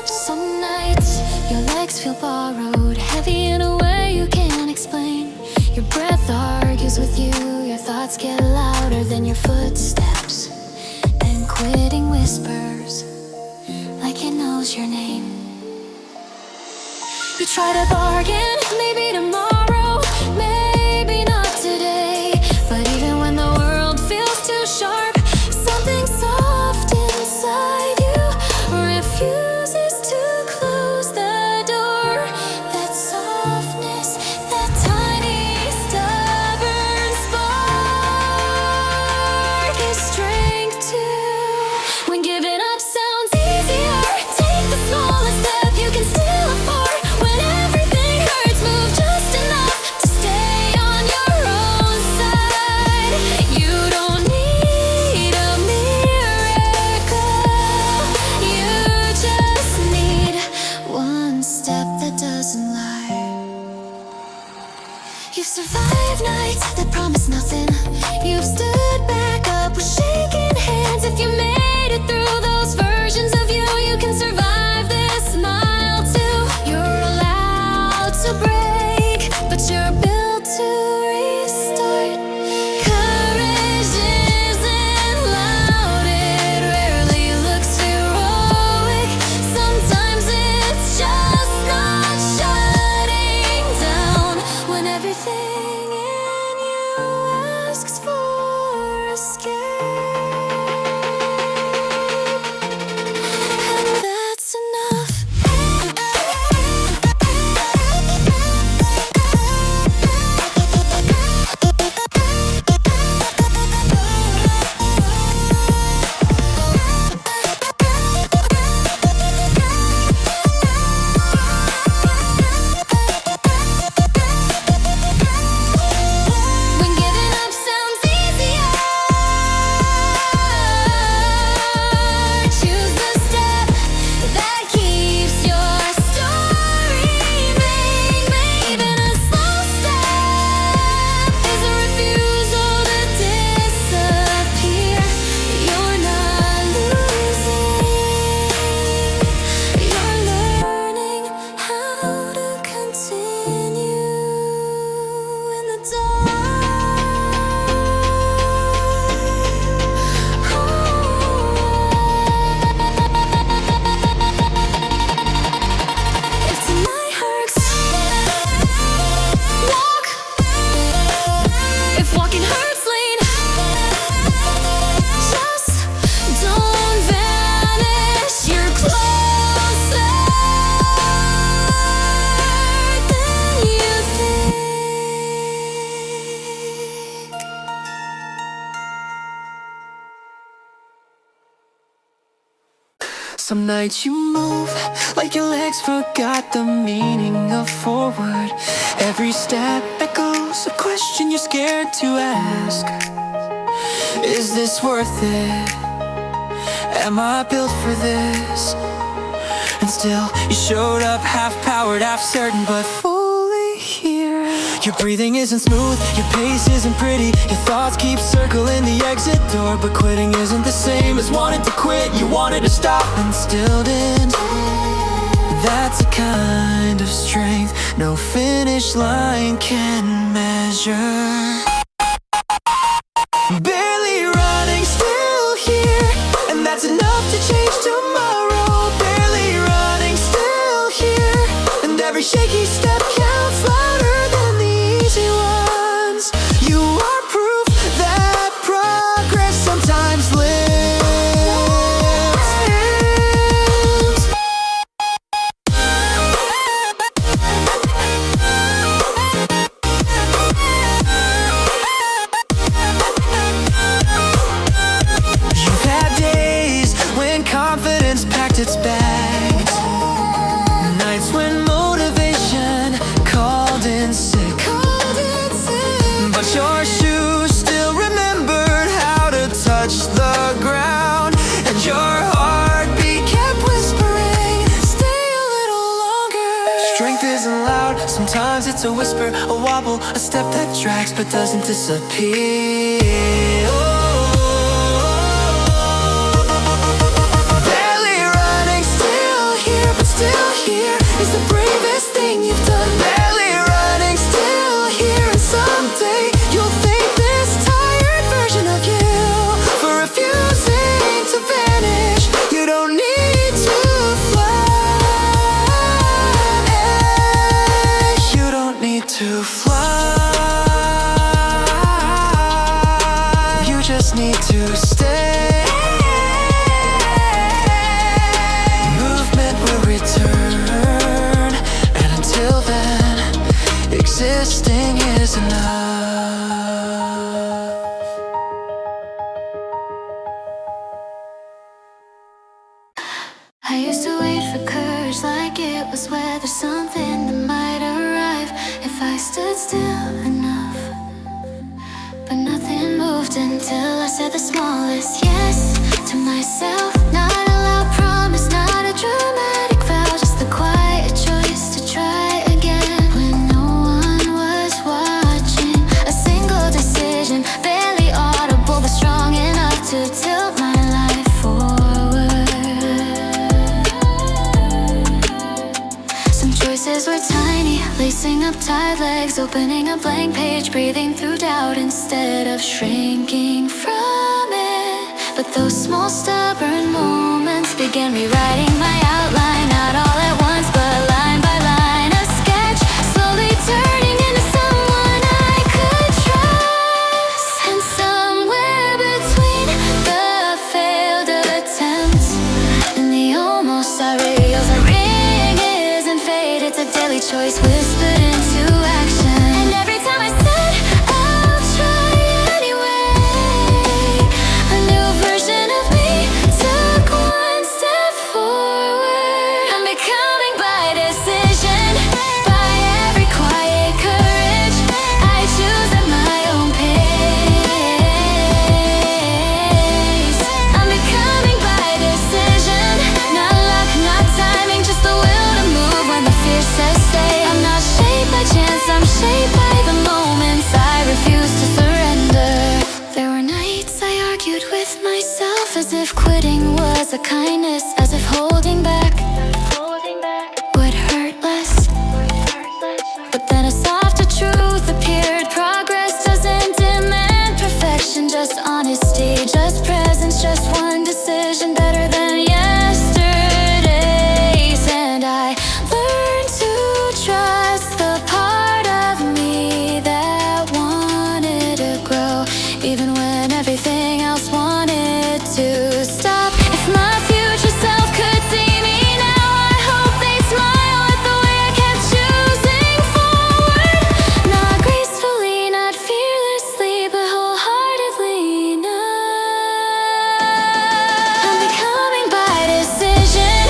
Some nights your legs feel borrowed, heavy in a way you can't explain. Your breath argues with you, your thoughts get louder than your footsteps, and quitting whispers like it knows your name. You try to bargain, maybe tomorrow, maybe not today. But even when the world feels too sharp, something soft inside you refuses to close the door. That softness, that tiny stubborn spark is strength too. When giving up sounds easier, take the smallest step you can still afford. When everything hurts, move just enough to stay on your own side. You don't need a miracle, you just need one step that doesn't lie. You've survived nights that promise nothing. You've stood back up with shaking hands. If you made it through those versions of you, you can survive this mile too. You're allowed to break, but you're built to restart. Courage isn't loud, it rarely looks heroic. Sometimes it's just not shutting down when everything in you asks for escape. And that's enough. When giving up sounds easier, choose the step that keeps your story ringing. Even a slow step is a refusal to disappear. You're not losing, you're learning how to continue in the dark. If tonight hurts, walk. If walking hurts, lean. Just don't vanish. You're closer than you think. Some nights you move like your legs forgot the meaning of forward. Every step echoes a question you're scared to ask. Is this worth it? Am I built for this? And still you showed up half-powered, half-certain, but fully here. Your breathing isn't smooth, your pace isn't pretty. Your thoughts keep circling the exit door, but quitting isn't the same as wanting to quit. You wanted to stop and still didn't. That's a kind of strength no finish line can measure. Barely running, still here, and that's enough to change tomorrow. Barely running, still here, and every shaky step counts louder than the easy ones. You are proof that progress sometimes lives. You've had days when confidence packed its bags, nights when motivation called in Sometimes it's a whisper, a wobble, a step that drags but doesn't disappear. Barely running, still here, but still here is the bravest thing you've done. Barely running, still here, and someday you'll thank this tired version of you for refusing to vanish. You don't need to fly. You don't need to fly. You just need to stay. Movement will return, and until then, existing is enough. I used to wait for courage like it was weather, something that might arrive if I stood still enough. But nothing moved until I said the smallest yes to myself. Not a loud promise, not a dramatic vow, just the quiet choice to try again when no one was watching. A single decision, barely audible, but strong enough to tilt my life forward. Some choices were tiny, lacing up tired legs, opening a blank page, breathing through doubt instead of shrinking from it. But those small stubborn moments began rewriting my outline, not all at once, but line by line, a sketch slowly turning into someone I could trust. And somewhere between the failed attempts and the almost sorry, a ring isn't fate, it's a daily choice whispered into action. And every time I said I'll try anyway, a new version of me took one step forward. I'm becoming by decision, by every quiet courage I choose at my own pace. I'm becoming by decision, not luck, not timing, just the will to move when the fear says stay. I'm not shaped by chance, I'm shaped by the moments I refuse to surrender. There were nights I argued with myself as if quitting was a kindness, as if holding back would hurt less. But then a softer truth appeared. Progress doesn't demand perfection, just honesty, just presence, just one decision better than yesterday's. And I learned to trust the part of me that wanted to grow, even when everything else wanted to stop. If my future self could see me now, I hope they'd smile at the way I kept choosing forward. Not gracefully, not fearlessly, but wholeheartedly enough. I'm becoming by decision,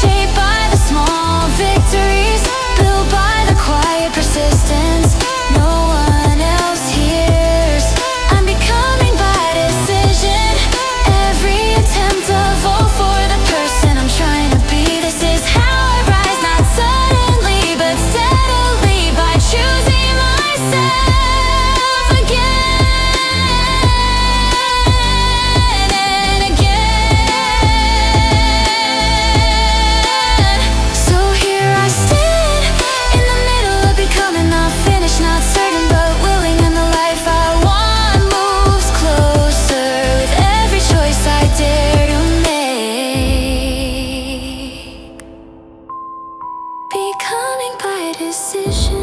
shaped by the small victories, built by the quiet persistence no one else hears. I'm becoming by decision, every attempt to vote for the person I'm trying to be. This is how I rise, not suddenly, but steadily, by choosing myself again and again. So here I stand, in the middle of becoming, not finished, not certain, but willing, and the life I want moves closer with every choice I dare to make. Becoming by decision.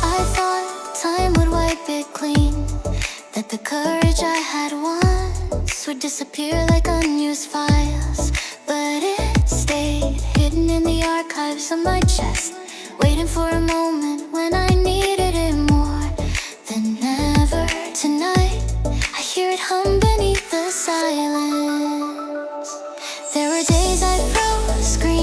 I thought time would wipe it clean, that the courage I had once would disappear like unused files. But it stayed hidden in the archives of my chest, waiting for a moment when I needed it more than ever. Tonight, I hear it hum beneath the silence. There were days I froze, screamed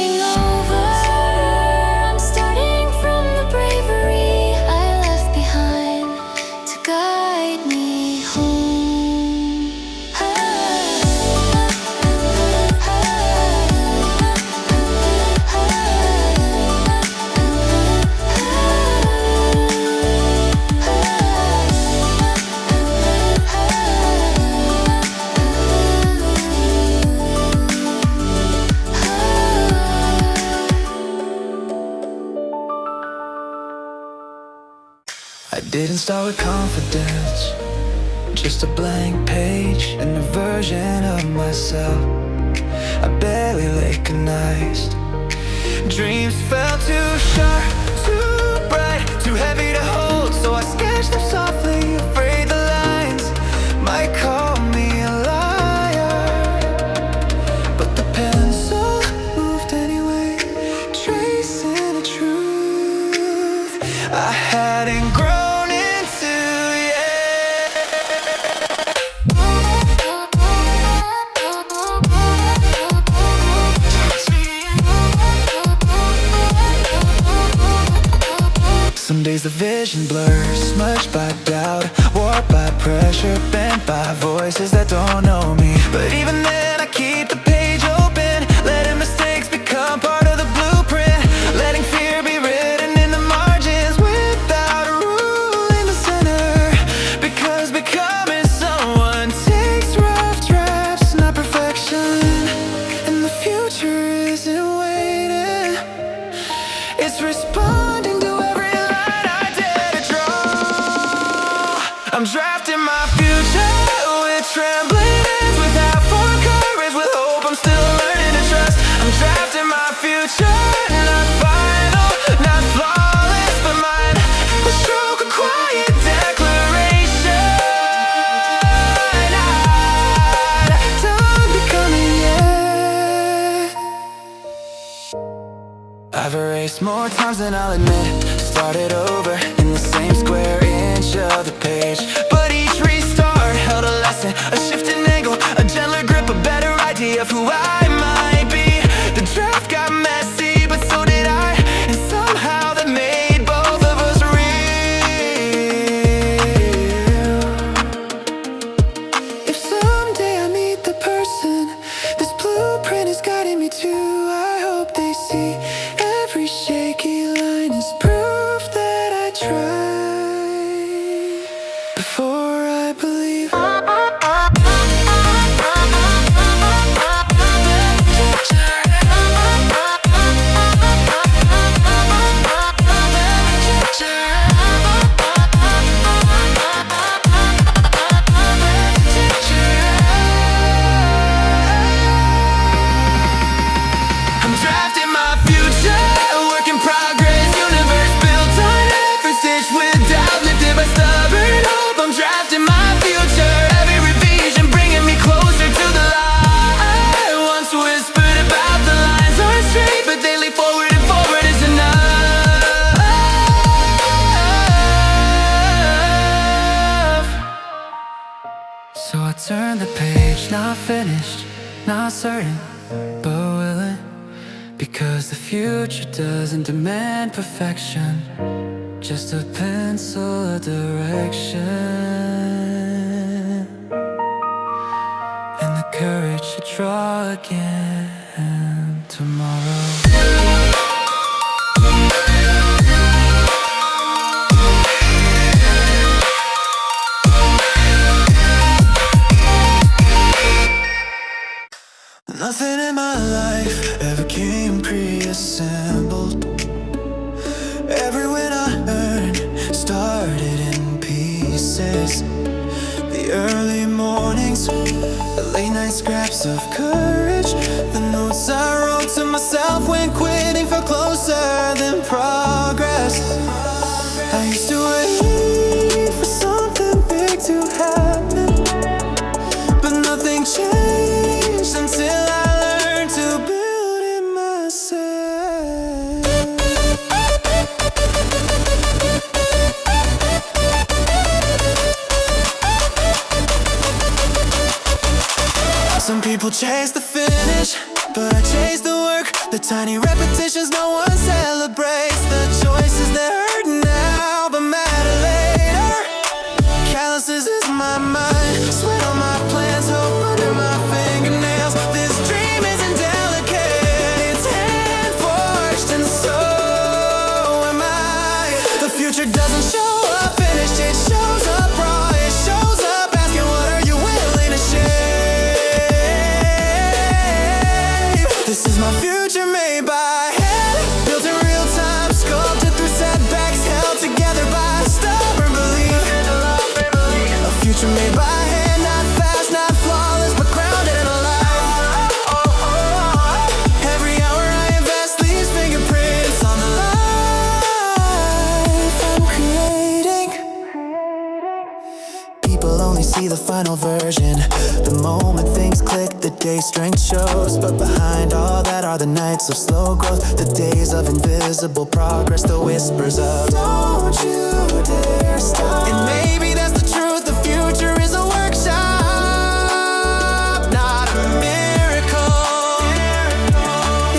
starting over. I'm starting from the bravery I left behind to guide me home. I didn't start with confidence, just a blank page and a version of myself I barely recognized. Dreams felt too sharp, too bright, too heavy to hold, so I sketched them softly, afraid the lines might call me a liar. But the pencil moved anyway, tracing a truth I hadn't grown. Some days the vision blurs, smudged by doubt, warped by pressure, bent by voices that don't know me. But even then I keep the page open, letting mistakes become part of the blueprint, letting fear be written in the margins without a rule in the center. Because becoming someone takes rough drafts, not perfection. And the future isn't waiting, it's responding to every line I dare to draw. I'm drafting my future with trembling hands, with half-formed courage, with hope I'm still learning to trust. I'm drafting my future, not final, not flawless, but mine. A stroke, a quiet declaration. Not done becoming yet. I've erased more times than I'll admit, started over in the same square inch of the page. But each restart held a lesson, a shift in angle, a gentler grip, a better idea of who I might be. The draft got messy, but so did I, and somehow that made both of us real. If someday I meet the person this blueprint is guiding me to, I hope they see every shaky line is proof that I tried before I believe. I'm drafting my future, a work in progress, universe built on effort, stitched with doubt, lifted by stubborn hope. I'm drafting my future, every revision bringing me closer to the light. Once whispered about the lines aren't straight, but they lead forward and forward is enough. So I turn the page, not finished, not certain, but willing. Because the future doesn't demand perfection, just a pencil, a direction, and the courage to draw again tomorrow. Nothing in my life ever came pre-assembled. Every win I earned started in pieces. The early mornings, the late night scraps of courage, the notes I wrote to myself when quitting felt closer than progress. I used to wait for something big to happen, but nothing changed until I learned to build it myself. Some people chase the finish, but I chase the work, The tiny repetitions no one celebrates, the choices that hurt now but matter later. Calluses is my mind, sweat on my plans, hope under my fingernails. This dream isn't delicate, it's hand forged, and so am I. The future doesn't show up finished, it shows up raw. It shows up asking, what are you willing to share? This is my future made by hand, built in real time, sculpted through setbacks, held together by stubborn belief. A future made by hand, not fast, not flawless, but grounded and alive. Every hour I invest leaves fingerprints on the life I'm creating. People only see the final version, the moment things click, the day strength shows. But behind all that are the nights of slow growth, the days of invisible progress, the whispers of don't you dare stop. And maybe that's the truth, the future is a workshop, not a miracle.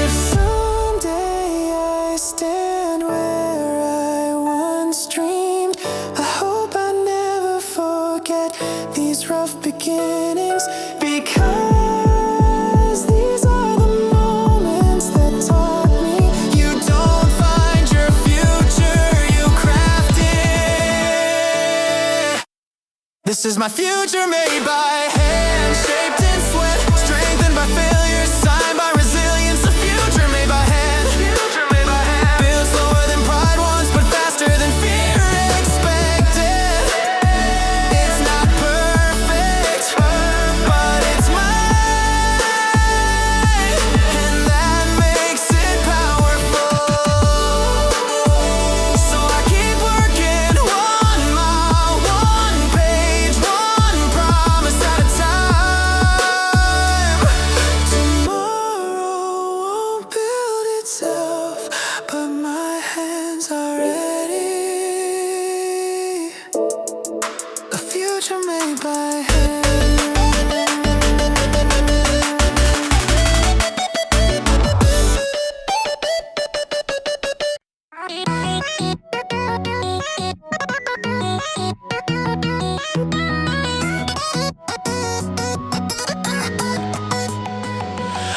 If someday I stand where I once dreamed, I hope I never forget these rough beginnings, because these are the moments that taught me you don't find your future, you craft it. This is my future made by hand, shaped in sweat, strengthened by failure, signed by resilience. A future made by hand, built slower than pride wants, but faster than fear expected. It's not perfect, but it's mine, and that makes it powerful. So I keep working, 1 mile, 1 page, 1 promise at a time. Tomorrow won't build itself, but my hands are ready. A future made by hand.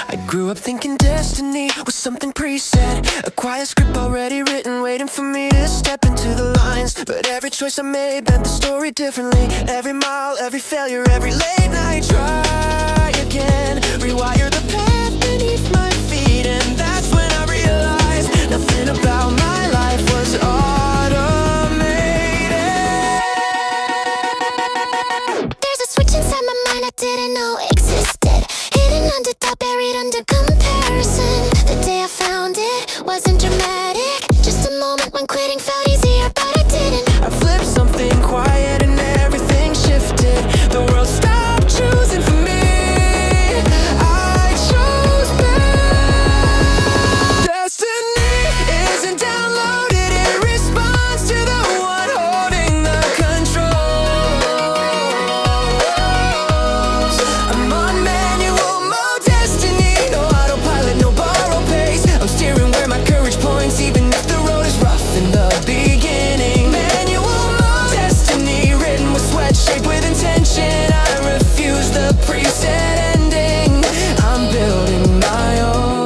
I grew up thinking destiny was something preset, a quiet script already written, waiting for me to step into the lines. But every choice I made bent the story differently. Every mile, every failure, every late night, try again, rewire the path beneath my feet. And that's when I realized nothing about my life was automated. There's a switch inside my mind I didn't know existed, hidden under thought, buried under comparison. The day I found it wasn't dramatic, just a moment when quitting felt easier, but I didn't. I flipped something quiet and everything shifted. The world stopped choosing for me, I chose back. Destiny isn't downloaded, it responds to the one holding the controls. I'm on manual mode, destiny, no autopilot, no borrowed pace. I'm steering where my courage points, even if the road is rough in the beginning. Manual mode, destiny, written with sweat, shaped with intention. I refuse the preset ending, I'm building my own.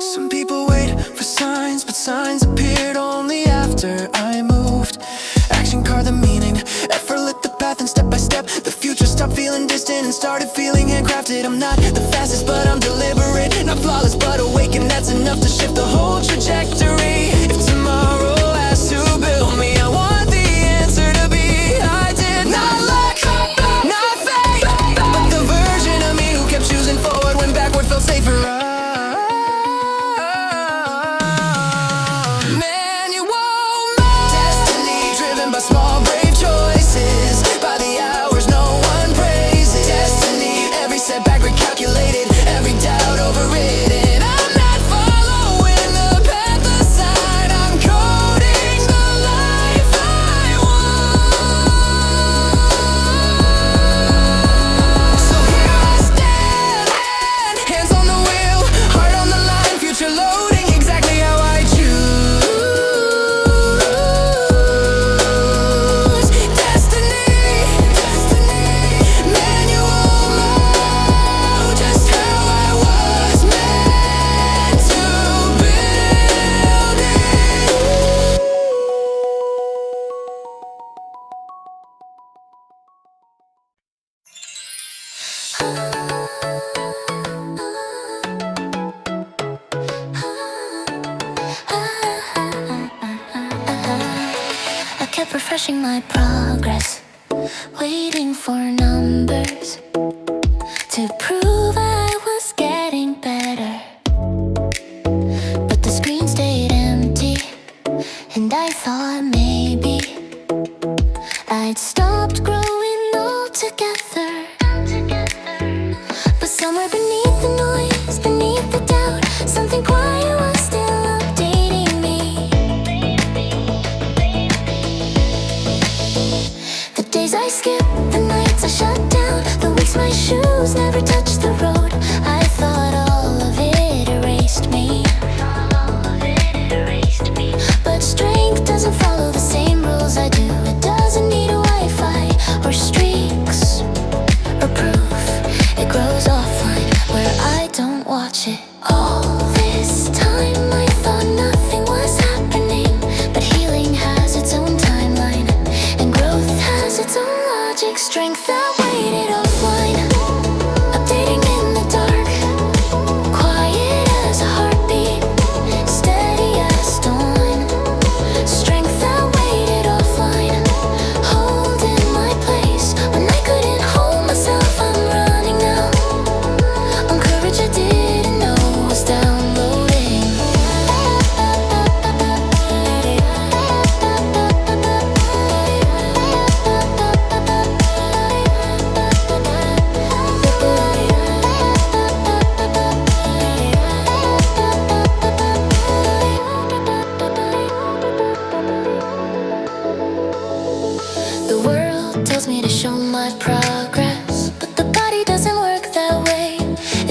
Some people wait for signs, but signs appeared only after I moved. Action carved the meaning, effort lit the path, and step by step the future stopped feeling distant and started feeling handcrafted. I'm not the fastest, but I'm deliberate, not flawless, but awake, and that's enough to shift the whole trajectory. If tomorrow has to build me, I want the answer to be I did not luck, not fate, but the version of me who kept choosing forward when backward felt safer. Manual mode, destiny driven by small brave choices, by the hours no one praises. Destiny, every setback recalculated, every doubt overridden. I'm not following the path rushing my progress, waiting for numbers to prove I was getting better. But the screen stayed empty, and I thought maybe I'd stopped growing altogether. But somewhere beneath the noise, beneath the doubt, something quiet was still updating me. The days I skipped, the nights I shut down, the weeks my shoes never touched the road. I thought all of it erased me. But strength doesn't follow the same rules I do. It doesn't need a Wi-Fi or streaks or proof. It grows offline where I don't watch it. All this time I thought nothing was happening, but healing has its own timeline, and growth has its own logic. Strength that waited offline, updating in the dark, quiet as a heartbeat, steady as dawn. Strength that waited offline, holding my place when I couldn't hold myself. I'm running now on courage I didn't know was downloading. The world tells me to show my progress, but the body doesn't work that way.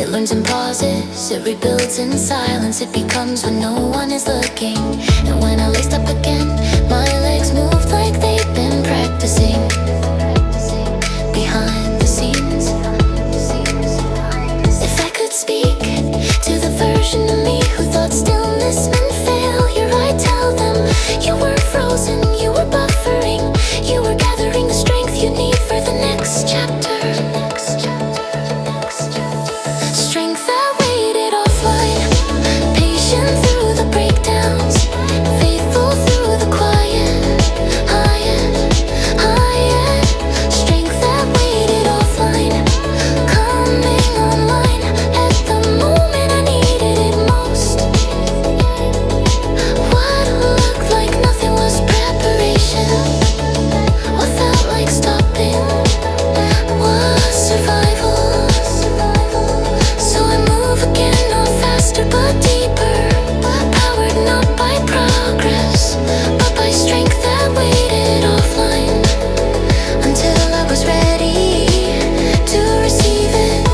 It learns in pauses, it rebuilds in silence. It becomes when no one is looking. And when I laced up again, my legs moved like they've been practicing behind the scenes. If I could speak to the version of me who thought stillness meant failure, I'd tell them you weren't frozen, you were buffering, you were gathering the strength you need for the next chapter. Strength that waited offline, patient through the breakdowns, faithful through the quiet, higher. Strength that waited offline, coming online at the moment I needed it most. What looked like nothing was preparation. What felt like stopping was survival. So I move again, not faster but deeper, powered not by progress, but by strength that waited offline until I was ready to receive it.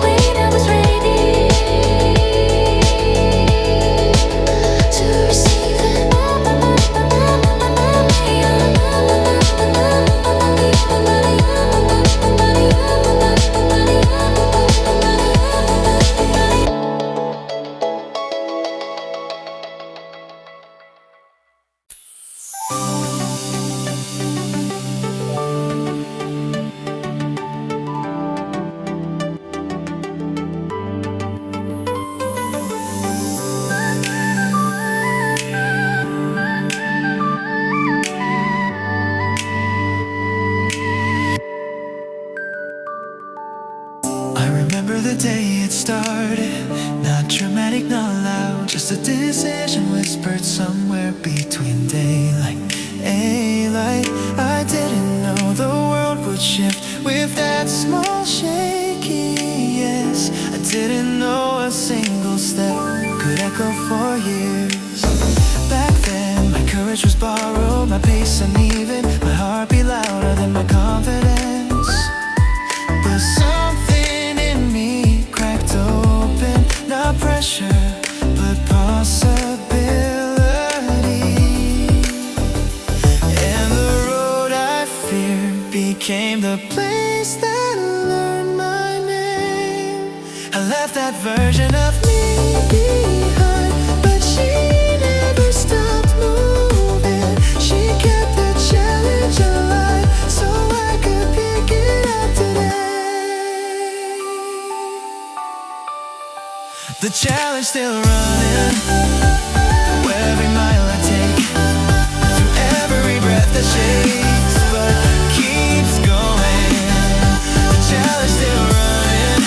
Wait, I was ready to receive it. I remember the day it started, not dramatic, not loud, just a decision whispered somewhere between daylight and light. I didn't know the world would shift with that small shaky yes. I didn't know a single step could echo for years. Back then my courage was borrowed, my pace uneven, my heart beat louder than my confidence. But something in me cracked open, not pressure, but possibility. And the road I feared became the place that learned my name. I left that version of me behind, but she never stopped moving. She kept the challenge alive, so I could pick it up today. The challenge still running, wherever that shakes but keeps going. The challenge still running.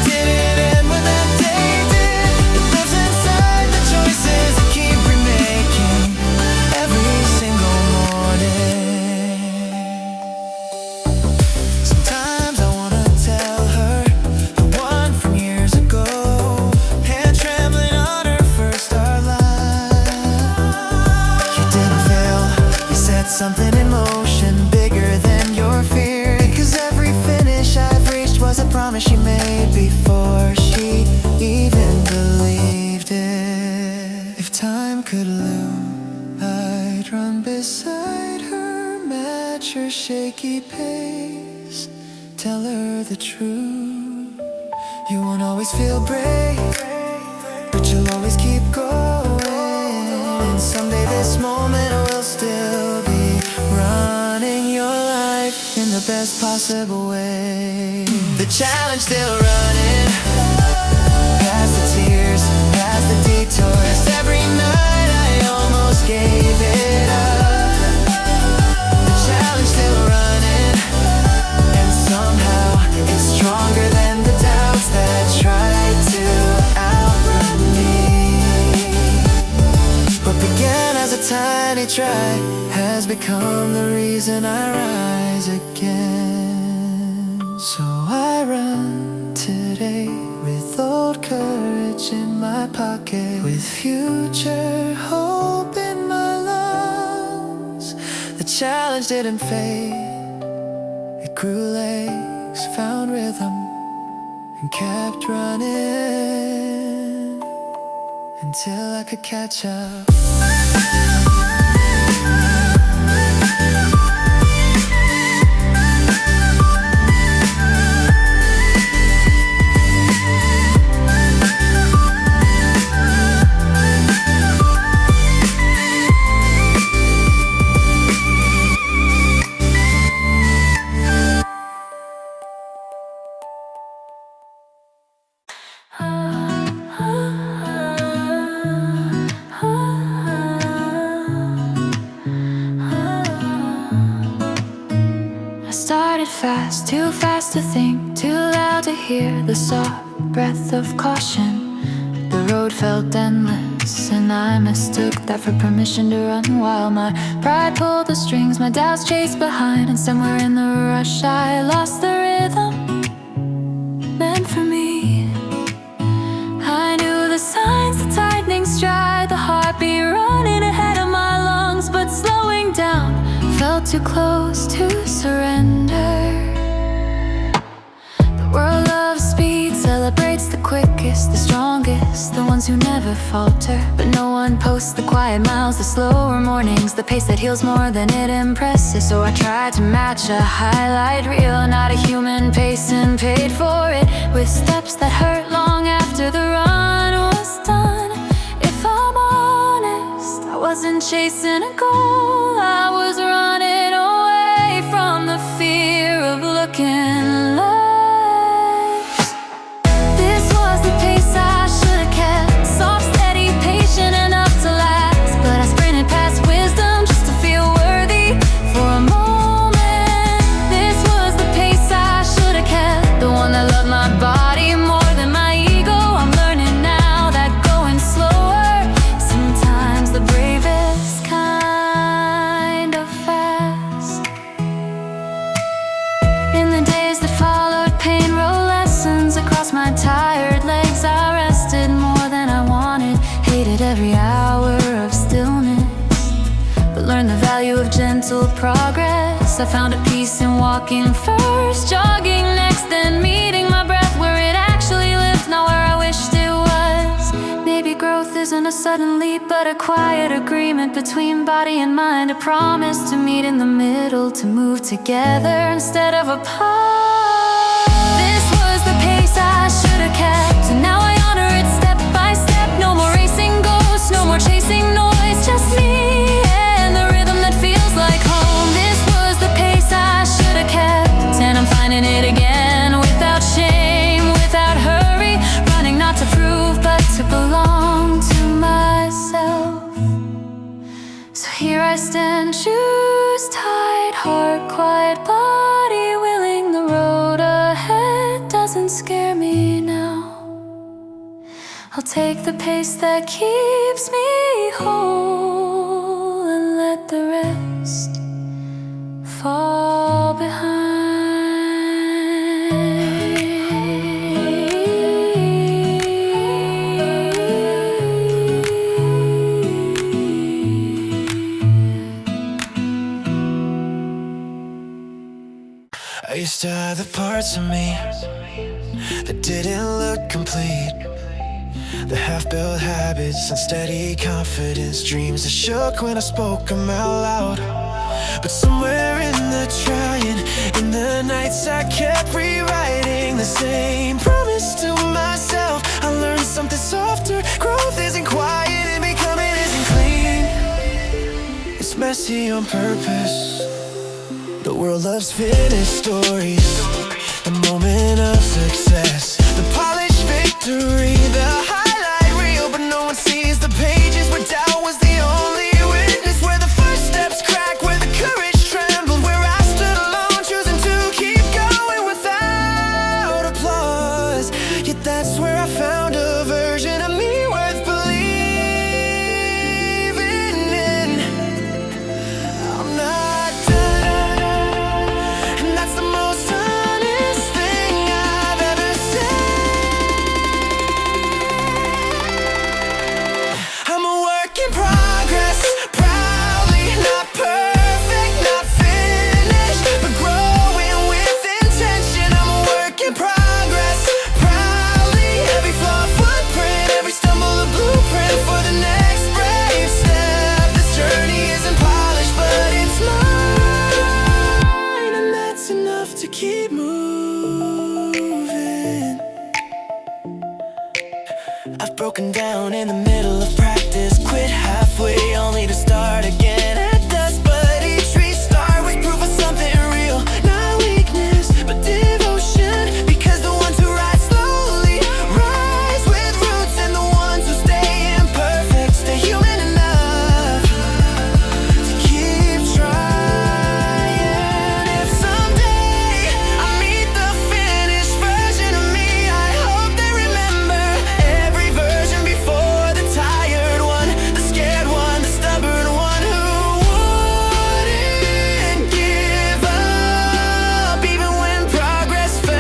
Didn't end when that day did. It lives inside the choices I keep remaking every single morning. Sometimes I wanna tell her the one from years ago, hand trembling on her first star line. You didn't fail, you set something in motion bigger than your fear. 'Cause every finish I've reached was a promise she made before she even believed it. If time could loom, I'd run beside her, match her shaky pace, tell her the truth. You won't always feel brave, but you'll always keep going. And someday this moment will still be running your life in the best possible way. The challenge still running, past the tears, past the detours. Every night I almost gave it up. The challenge still running, and somehow it's stronger than the doubts that tried to outrun me. What began as a tiny try has become the reason I rise again. So I run today with old courage in my pocket, with future hope in my lungs. The challenge didn't fade, it grew legs, found rhythm, and kept running until I could catch up. Fast, too fast to think, too loud to hear the soft breath of caution. The road felt endless, and I mistook that for permission to run, while my pride pulled the strings, my doubts chased behind. And somewhere in the rush I lost the rhythm meant for me. I knew the signs, the tightening stride, the heartbeat running ahead of my lungs, but slowing down felt too close to surrender. The world of speed celebrates the quickest, the strongest, the ones who never falter. But no one posts the quiet miles, the slower mornings, the pace that heals more than it impresses. So I tried to match a highlight reel, not a human pace, and paid for it with steps that hurt long after the run was done. If I'm honest, I wasn't chasing a goal, I was running away from the fear of looking lost. This was the pace I should have kept, soft, steady, patient enough to last. But I sprinted past wisdom just to feel worthy for a moment. This was the pace I should have kept, the one that loved my body more than my ego. I'm learning now that going slower is sometimes the bravest kind of fast. In the days that followed, pain wrote lessons across my tired legs. I rested more than I wanted, hated every hour of stillness, but learned the value of gentle progress. I found a peace in walking first, jogging next, then meeting my breath where it actually lived, not where I wished it was. Maybe growth isn't a sudden leap, but a quiet agreement between body and mind, a promise to meet in the middle, to move together instead of apart. This was the pace I should have kept, and now I honor it step by step. No more racing ghosts, no more chasing noise, just me and the rhythm that feels like home. This was the pace I should have kept, and I'm finding it again, without shame, without hurry, running not to prove but to belong to myself. So here I stand, true doesn't scare me now. I'll take the pace that keeps me whole and let the rest fall behind. I used to hide the parts of me that didn't look complete, the half-built habits, unsteady confidence, dreams that shook when I spoke them out loud. But somewhere in the trying, in the nights I kept rewriting the same promise to myself. I learned something softer. Growth isn't quiet and becoming isn't clean. It's messy on purpose. The world loves finished stories, the moment of success, the polished victory, the highlight reel, but no one sees the pages where doubt was the only witness, where the first steps cracked, where the courage trembled, where I stood alone, choosing to keep going without applause. Yet that's where I found a version of me worth believing in. I'm not done, and that's the most honest thing I've ever said. I'm a work in progress, proudly, not perfect, not finished, but growing with intention. I'm a work in progress, proudly, every flaw, footprint, every stumble, a blueprint for the next brave step. This journey isn't polished, but it's mine, and that's enough to keep moving. I've broken down in the middle of practice, quit halfway only to start again at dusk. But each restart was proof of something real, not weakness, but devotion. Because the ones who rise slowly rise with roots, and the ones who stay imperfect stay human enough to keep trying. If someday I meet the finished version of me, I hope they remember every version before the tired one, the scared one, the stubborn one who wouldn't give up even when progress felt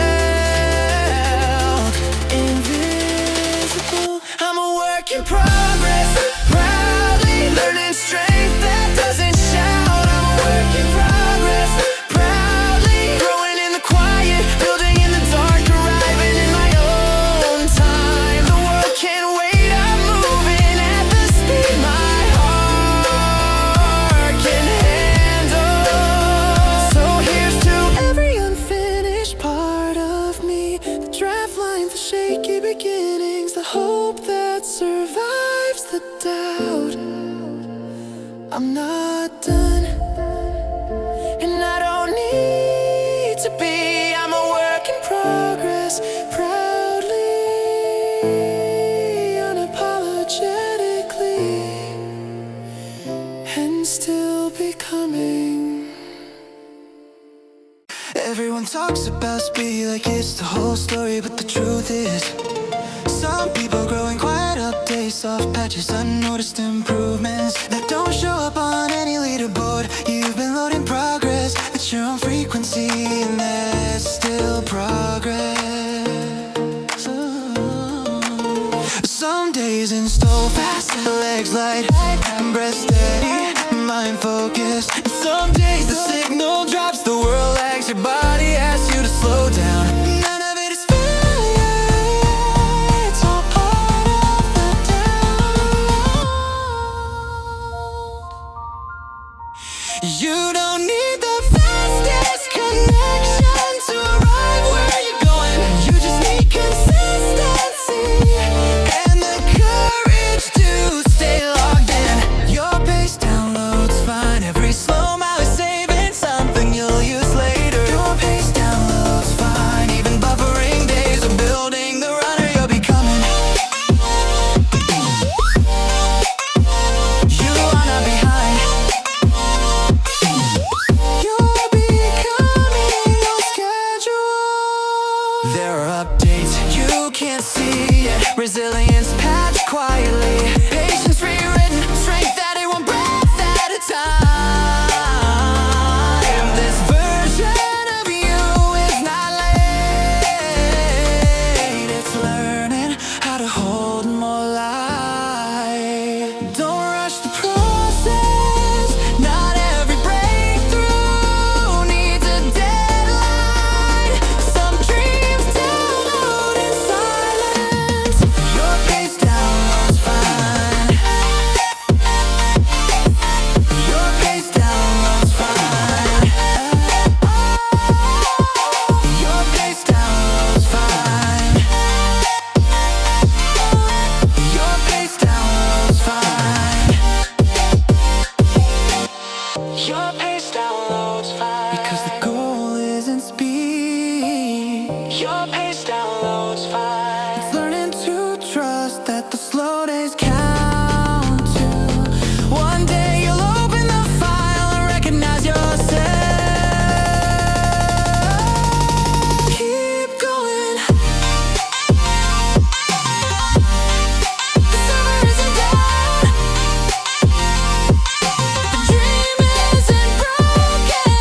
invisible. I'm a work in progress, proudly learning strength that doesn't shout. I'm a work in progress, proudly growing in the quiet, building in the dark, arriving in my own time. The world can't wait, I'm moving at the speed my heart can handle. So here's to every unfinished part of me, the draft lines, the shaky beginnings, the hope that survives the doubt. I'm not done, and I don't need to be. I'm a work in progress, proudly, unapologetically, and still becoming. Everyone talks about speed like it's the whole story, but the truth is, some people growing quiet updates, soft patches, unnoticed improvements that don't show up on any leaderboard. You've been loading progress at your own frequency, and there's still progress. Some days install fast, legs light, breath steady, mind focused. And some days the signal drops, the world lags, your body asks you to slow down. None of it is failure, it's all part of the download. You don't need the fastest connection to arrive where you're going. You just need consistency and the courage to stay logged in. Your pace downloads fine, every slow mile is saving something you'll use later. Your pace downloads fine, even buffering days are building the runner you're becoming. You are not behind, you're becoming on schedule. There are see it. Resilience patched quietly, patience rewritten, strength that it one breath at a time. This version of you is not late. It's learning how to hold more light. Don't rush the process. Not every breakthrough needs a deadline. Some dreams download in silence. Your pace downloads fine. Your pace downloads fine. Your pace downloads fine. Your pace downloads fine. Your pace downloads fine. Because the goal isn't speed. Your pace downloads fine. It's learning to trust that the slow days count too. One day you'll open the file and recognize yourself. Keep going. The summer isn't done. The dream isn't broken.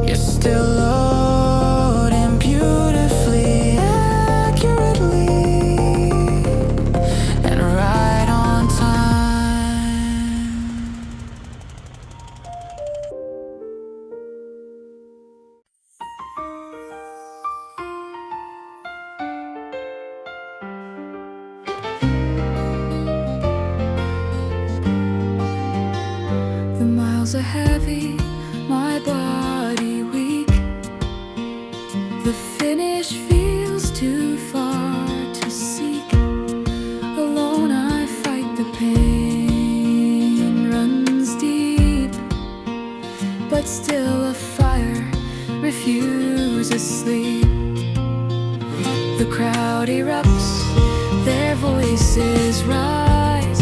You're still loading beautifully, accurately, and right on time. The miles are heavy, my body weak. The finish feels too far to seek. Alone I fight the pain, runs deep. But still a fire refuses sleep. The crowd erupts, their voices rise.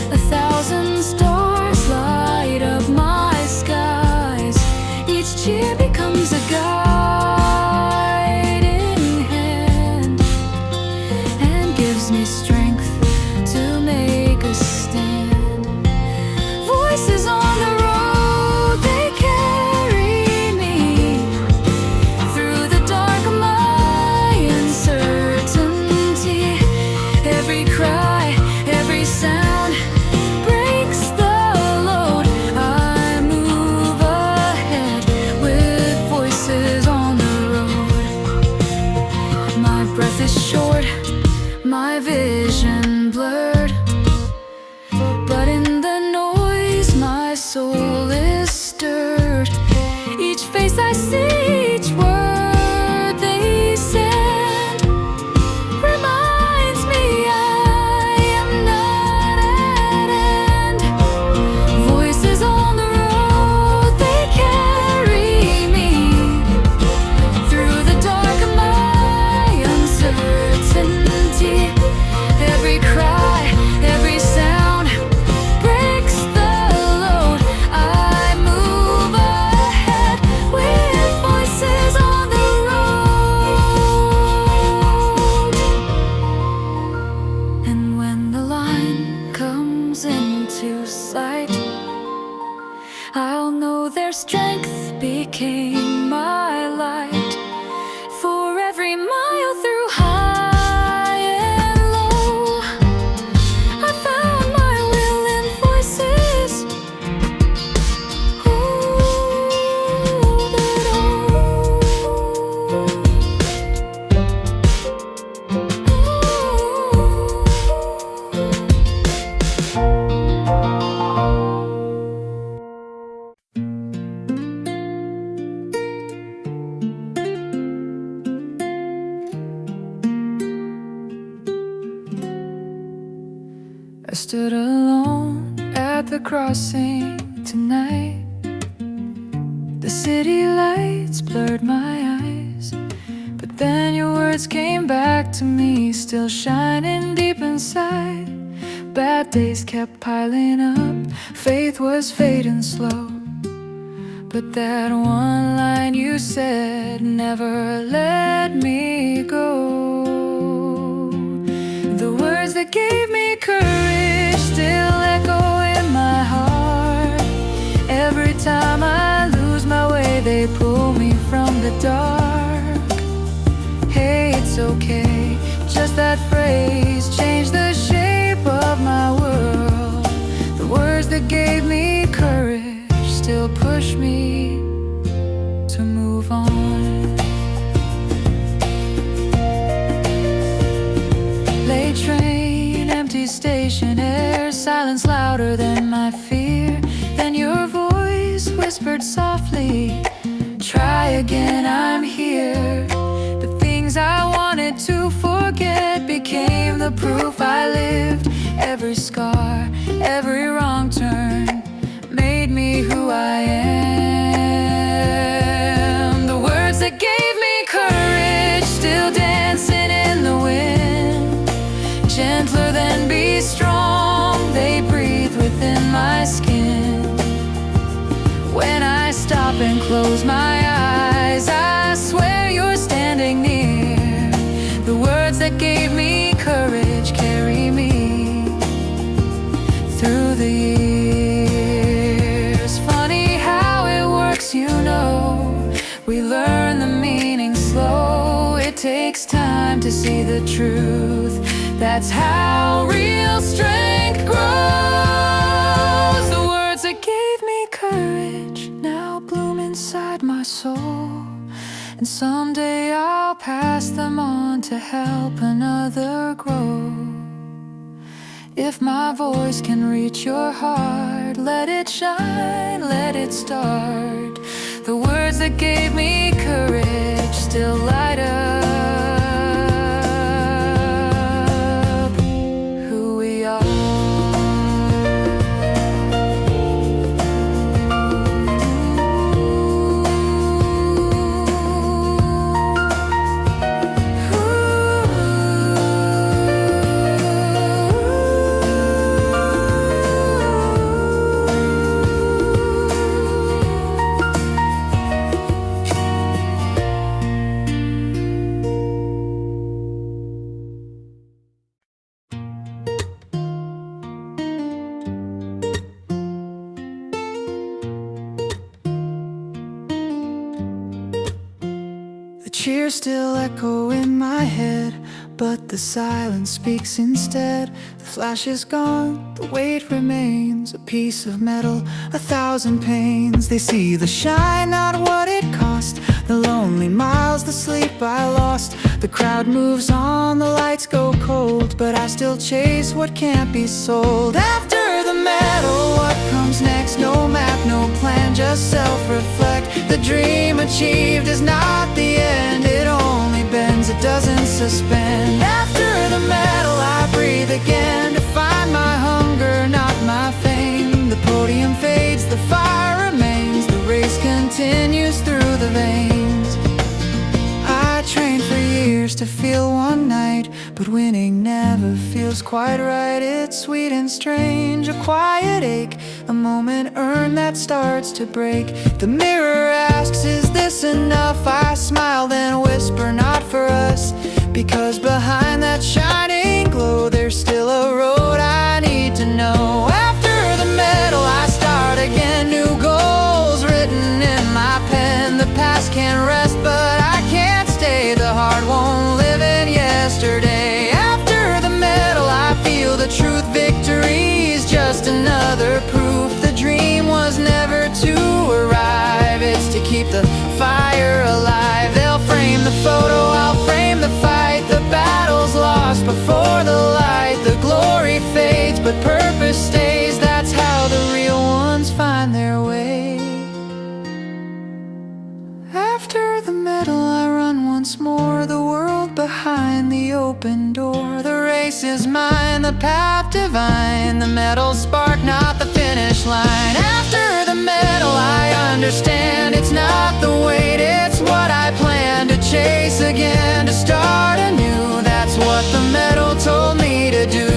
1,000 stars light up my skies. Each cheer becomes a guiding hand and gives me strength to make a stand. Voices on the road, they carry me through the dark of my uncertainty. Every cry, every sound breaks the load. I move ahead with voices on the road. My breath is short, my vision blurred, but in the noise my soul is stirred. Each face I see, each word they send reminds me I am not at end. Voices on the road, they carry me through the dark of my uncertainty. Every cry, every sound breaks the load. I move ahead with voices on the road. And when the line comes into sight, I'll know their strength became my light. For every mile through high and low, I found my will in voices. I stood alone at the crossing tonight. The city lights blurred my eyes, but then your words came back to me, still shining deep inside. Bad days kept piling up, faith was fading slow, but that one line you said never let me go. they pull me from the dark. Hey, it's okay, just that phrase changed the shape of my world. The words that gave me courage still push me to move on. Late train, empty station, air, silence louder than my fear. Then your voice whispered softly, try again, I'm here. The things I wanted to forget became the proof I lived. Every scar, every wrong turn made me who I am. The words that gave me courage still dancing in the wind. Gentler than be strong, they breathe within my skin. When I stop and close my eyes, I swear you're standing near. The words that gave me courage carry me through the years. Funny how it works, you know. We learn the meaning slow. It takes time to see the truth. That's how real strength grows. The words that gave me courage now bloom inside my soul. And someday I'll pass them on to help another grow. If my voice can reach your heart, let it shine, let it start. The words that gave me courage still light up who we are. The cheers still echo in my head, but the silence speaks instead. The flash is gone, the weight remains. A piece of metal, 1,000 pains. They see the shine, not what it cost. The lonely miles, the sleep I lost. The crowd moves on, the lights go cold, but I still chase what can't be sold. After the metal, what comes next? No map, no plan, just self-reflect. The dream achieved is not the end. It only bends, it doesn't suspend. After the metal, I breathe again to find my hunger, not my fame. The podium fades, the fire remains. The race continues through the veins. I trained for years to feel one night, but winning never feels quite right. It's sweet and strange, a quiet ache, a moment earned that starts to break. The mirror asks, is this enough? I smile then whisper, not for us, because behind that shining glow there's still a road I need to know. After the metal I start again, new goals written in my pen. The past can't rest but I can't stay, the heart won't live in yesterday. After the metal I feel the truth, victory's just another proof. The dream was never to arrive, it's to keep the fire alive. They'll frame the photo, I'll frame the fight. The battle's lost before the light. The glory fades but purpose stays. That's how the real ones find their way. After the metal I run once more, the world behind the open door. The race is mine, the path divine. The metal spark, not the finish line. After the metal I understand, it's not the weight, it's what I plan to chase again, to start anew. That's what the metal told me to do.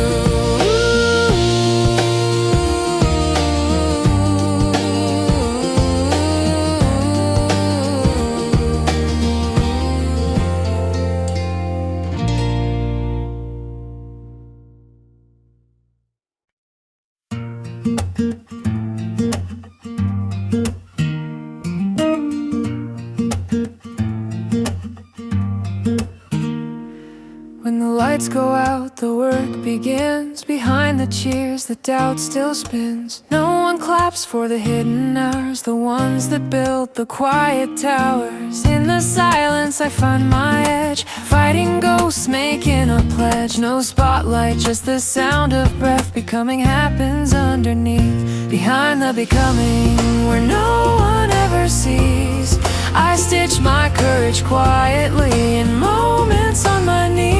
lights go out, the work begins. Behind the cheers, the doubt still spins. No one claps for the hidden hours, the ones that built the quiet towers. In the silence I find my edge, fighting ghosts, making a pledge. No spotlight, just the sound of breath. Becoming happens underneath, behind the becoming, where no one ever sees. I stitch my courage quietly in moments on my knees.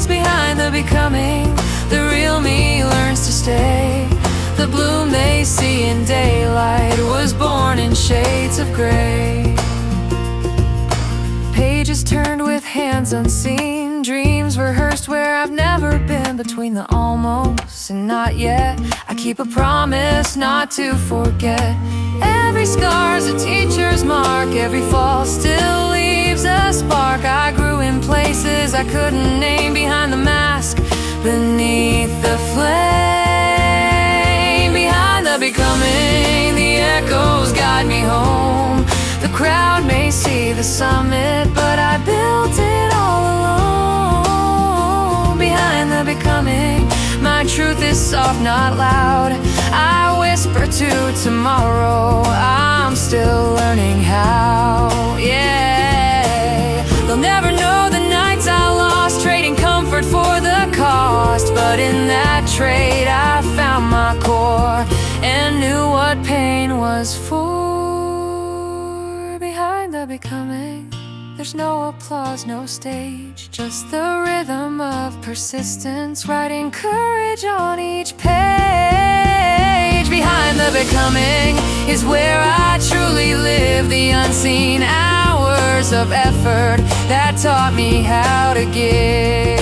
Behind the becoming, the real me learns to stay. The bloom they see in daylight was born in shades of gray. Pages turned with hands unseen, dreams rehearsed where I've never been. Between the almost and not yet, I keep a promise not to forget. Every scar's a teacher's mark, every fall still leaves a spark. I grew in places I couldn't name, behind the mask, beneath the flame. Behind the becoming, the echoes guide me home. The crowd may see the summit, but I built it all alone. Behind the becoming, my truth is soft, not loud. I whisper to tomorrow, I'm still learning how. Yeah, they'll never know the nights I lost, trading comfort for the cost. But in that trade I found my core, and knew what pain was for. Behind the becoming, there's no applause, no stage, just the rhythm of persistence, writing courage on each page. Behind the becoming is where I truly live, the unseen hours of effort that taught me how to give.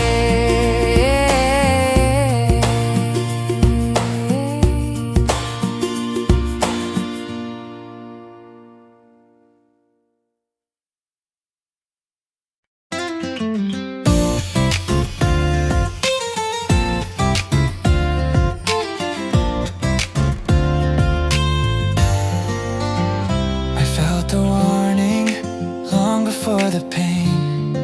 The pain,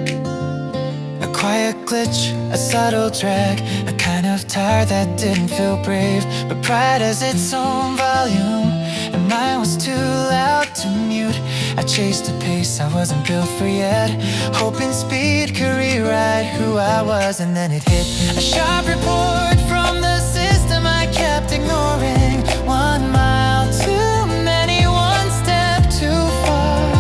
a quiet glitch, a subtle drag, a kind of tire that didn't feel brave, but pride has its own volume, and mine was too loud to mute. I chased a pace I wasn't built for yet, hoping speed could rewrite who I was. And then it hit, a sharp report from the system I kept ignoring. 1 mile too many, one step too far.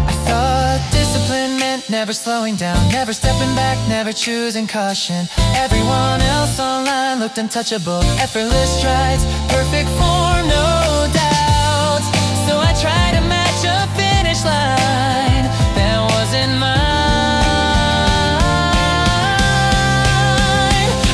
I thought discipline meant never slowing down, never stepping back, never choosing caution. Everyone else online looked untouchable, effortless strides, perfect form, no doubt. So I tried to match a finish line that wasn't mine.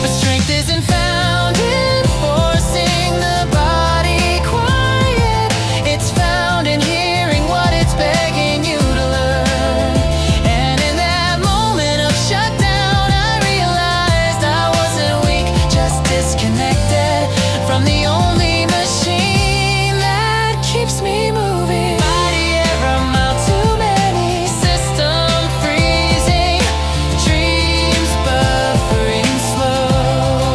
But strength isn't found in forcing the body quiet, it's found in hearing what it's begging you to learn. And in that moment of shutdown, I realized I wasn't weak, just disconnected from the only machine that keeps me moving. Body error, mile too many, system freezing, dreams buffering slow.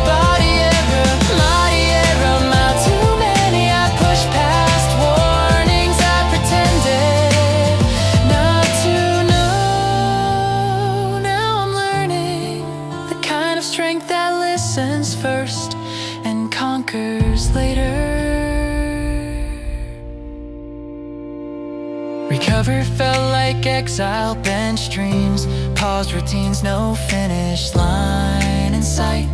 Body error, mile too many. I pushed past warnings, I pretended not to know. Now I'm learning the kind of strength that listens first and conquers later. Recover felt like exile, bench dreams, paused routines, no finish line in sight.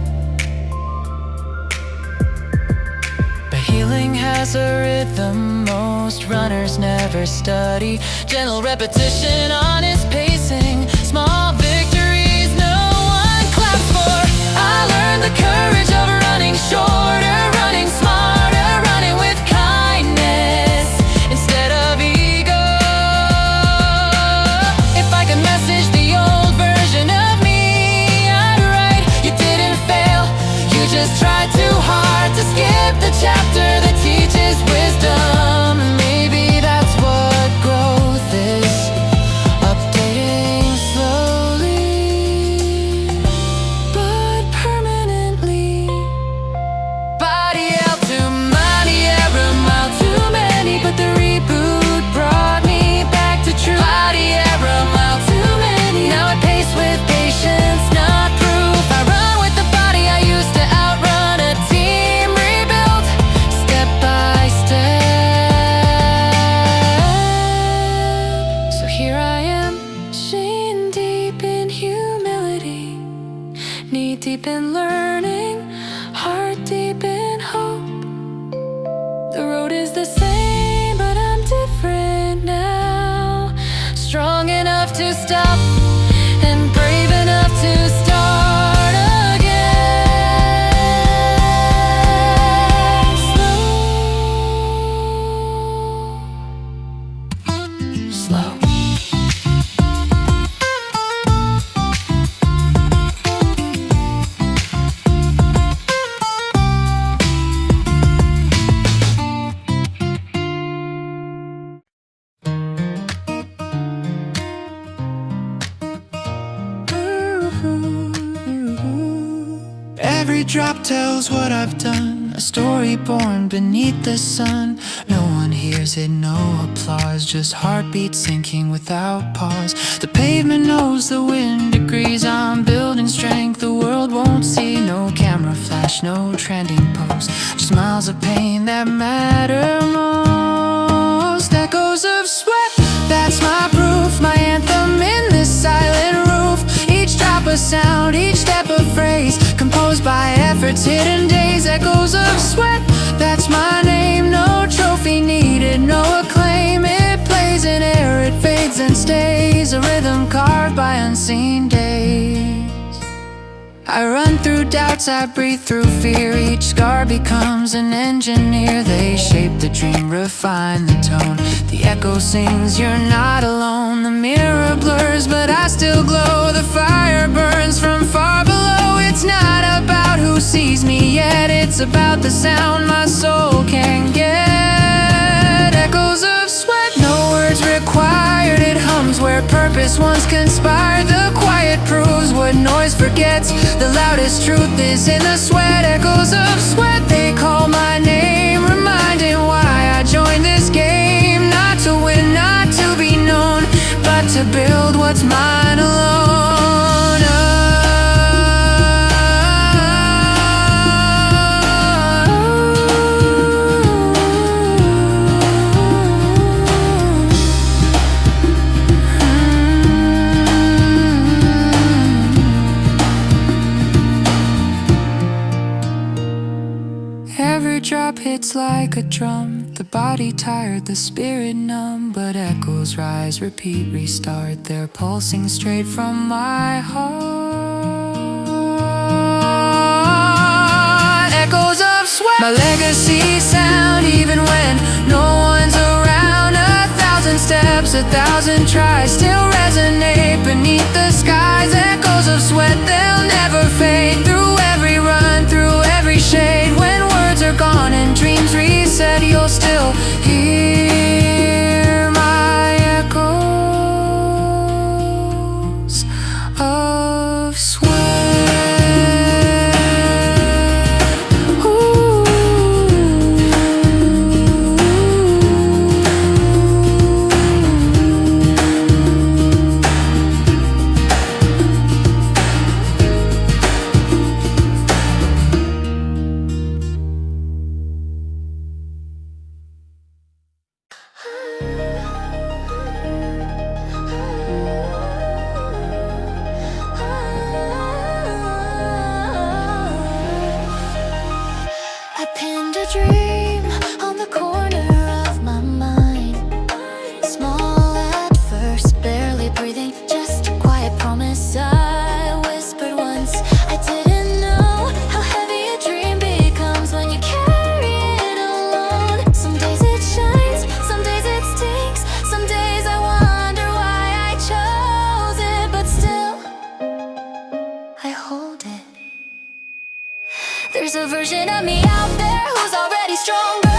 But healing has a rhythm most runners never study. Gentle repetition, honest pacing, small victories no one claps for. I learned the courage of running shorter, running smarter, running with kindness instead of ego. If I could message the old version of me, I'd write, you didn't fail, you just tried too hard to skip the chapter that teaches wisdom. Maybe that's what growth is, updating slowly. enough to stop and brave enough to start again. Slow. Every drop tells what I've done, a story born beneath the sun. No one hears it, no applause, just heartbeat sinking without pause. The pavement knows the wind agrees, I'm building strength the world won't see. No camera flash, no trending post, just miles of pain that matter most. Echoes of sweat, that's my proof, my anthem in this silent roof. Each drop a sound, each step a phrase, composed by efforts, hidden days. Echoes of sweat, that's my name. No trophy needed, no acclaim. It plays in air, it fades and stays, a rhythm carved by unseen days. I run through doubts, I breathe through fear. Each scar becomes an engineer. They shape the dream, refine the tone. The echo sings, you're not alone. The mirror blurs, but I still glow. The fire burns from far below. It's not about who sees me yet, it's about the sound my soul can get. Echoes of sweat, no words required. It hums where purpose once conspired. The quiet proves what noise forgets. The loudest truth is in the sweat. Echoes of sweat, they call my name, reminding why I joined this game. Not to win, not to be known, but to build what's mine alone. Every drop hits like a drum, the body tired, the spirit numb. But echoes rise, repeat, restart. They're pulsing straight from my heart. Echoes of sweat, my legacy sound, even when no one's around. 1,000 steps, 1,000 tries, still resonate beneath the skies. Echoes of sweat, they'll never fade. Through every run, through every shade. When words are gone and dreams reset, you'll still hear my echoes of sweat. I pinned a dream on the corner of my mind. Small at first, barely breathing, just a quiet promise I whispered once. I didn't know how heavy a dream becomes when you carry it alone. Some days it shines, some days it stings. Some days I wonder why I chose it, but still I hold it. There's a version of me out there who's already stronger.